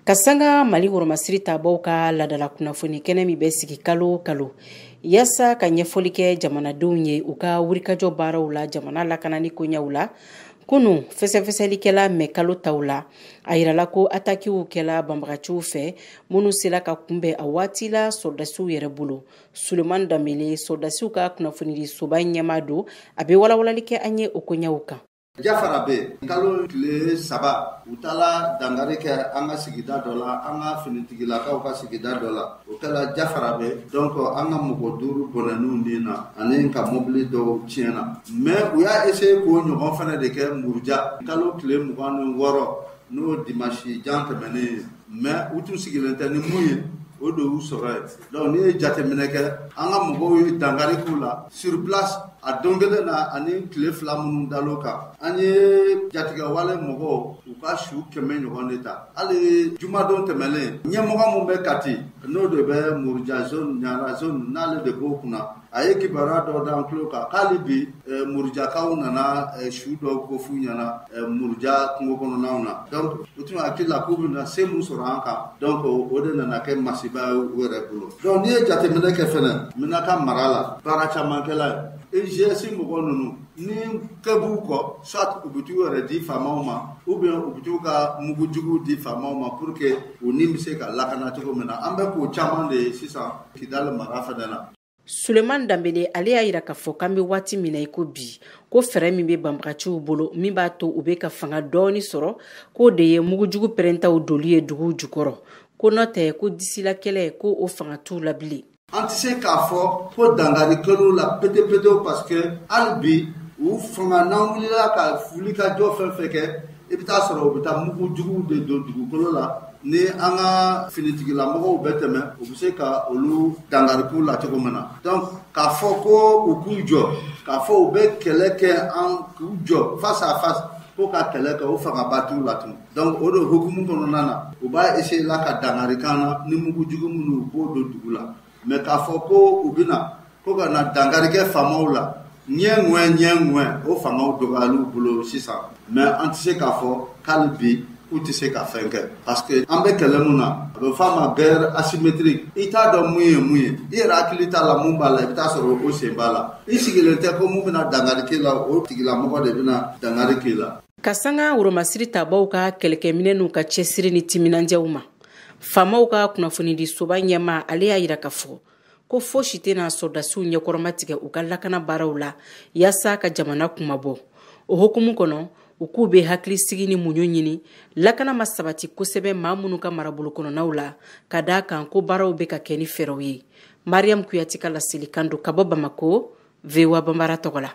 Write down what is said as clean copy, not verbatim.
Kasanga Mali Woromasiri tabaw ka ladala kunnafoni kɛnɛ min bɛ sigi kalo kalo yasa ka ɲɛfɔli kɛ jamanadenw ye u ka wurikajɔ baaraw la jamana lakanani koɲɛw la kunu fɛsɛfɛsɛlikɛla mɛ kalo taw la a yirala ko atakiw kɛla banbagaciw fɛ minnu sela ka kunbɛn a waati la sɔrdasiw yɛrɛ bolo. Suleman Danbele sɔrdasiw ka kunnafoni soba ɲɛma don a bɛ walawalali kɛ an ye o koɲɛw kan. Jafara be kalo tile saba u taala dangari kɛ an ka sigida dɔ la an ka finitigilakaw ka sigida dɔ la o kɛla Jafara be donc an ka mɔgɔ 5 bɔnɛninw ni na ani ka mobili dɔw tiɲɛna mais u y'a essayer k'o ɲɔgɔn fɛnɛ de kɛ Muruja kalo tile 26 n'o dimanche jan tɛmɛnen mais u tun sigilen tɛ ni mun ye o de y'u sɔrɔ ye donc ni ye jateminɛ kɛ an ka mɔgɔw ye dangari k'u la sur place a don kelen na ani tile 2 minnu dal'o kan an ye jatigɛwale mɔgɔw u ka su 100 ɲɔgɔn de ta hali jumadon tɛmɛlen ɲɛmɔgɔ mun bɛ Kati n'o de bɛ Muruja zone Ɲara zone n'ale de b'o kunna a ye kibaruya dɔ d'an tulo kan k'hali bi Murujakaw nana su dɔw ko f'u ɲɛna Muruja kungo kɔnɔnaw na donc u tun hakili la k'u bɛna se mun sɔrɔ an kan donc o de nana kɛ masiba ye u yɛrɛ bolo donc n'i ye jateminɛ kɛ fɛnɛ Minaka mara la baara caman kɛla ye GS mɔgɔ ninnu ni kɛ b'u kɔ soit u bɛ t'u yɛrɛ di faamaw ma ou bien u bɛ t'u ka mugujugu di faamaw ma pour que u ni bɛ se ka lakana cogo min na an bɛ k'o caman de ye sisan Kidali mara fɛnɛ na. Suleman Danbele ale y'a yira k'a fɔ k'an bɛ waati min na i ko bi ko fɛɛrɛ min bɛ banbagaciw bolo min b'a to u bɛ ka fanga dɔɔni sɔrɔ k'o de ye mugujugu pɛrɛntaw doli ye duguw jukɔrɔ ko n'o tɛ ko disila kɛlɛ ko o fanga t'u la bilen. An tɛ se k'a fɔ ko dangari kɛl'u la pete-pete parce que hali bi u fanga n'an wulila ka wuli ka jɔ fɛn fɛn kɛ i bɛ taa sɔrɔ u bɛ taa mugujuguw de don dugukolo la ni an ka finitigilamɔgɔw bɛ tɛmɛ u bɛ se ka olu dangari k'u la cogo min na donc k'a fɔ ko u k'u jɔ k'a fɔ u bɛ kɛlɛ kɛ an k'u jɔ face à face ko ka kɛlɛ kɛ o fangaba t'u la tun donc o de hukumu kɔnɔna na u b'a essayer la ka dangari k'an na ni mugujugu minnu u b'o don dugu la mais k'a fɔ ko u bɛna ko ka na dangari kɛ faamaw la ɲɛ o faamaw dɔgɔyal'u bolo sisan mais an tɛ se k'a fɔ k'hali bi u tɛ se ka fɛn kɛ parce que an bɛ kɛlɛ mun na a bɛ fɔ a ma guerre asymétrique i t'a dɔn mun ye i yɛrɛ hakili t'a la mun b'a la i bɛ taa sɔrɔ o sen b'a la i sigilen tɛ ko mun bɛna dangari k'e la o tigilamɔgɔ de bɛna dangari k'e la. Kasanga Woromasiri tabaw ka kɛlɛkɛminɛ n'u ka cɛsiri ni timinandiyaw ma faamaw ka kunnafoni di soba ɲɛma ale y'a yira k'a fɔ ko fosi tɛna sɔrdasiw ɲɛkɔrɔma tigɛ u ka lakana baaraw la yasa ka jamana kumabɔ o hukumu kɔnɔ u k'u bɛ hakilisigi ni muɲu ɲini lakana ma sabati kosɛbɛ maa minnu ka marabolo kɔnɔnaw la ka d'a kan ko baaraw bɛ ka kɛ ni fɛɛrɛw ye. Mariam Kuyati ka laselikan don ka bɔ Bamako VOA Bambara tɔgɔ la.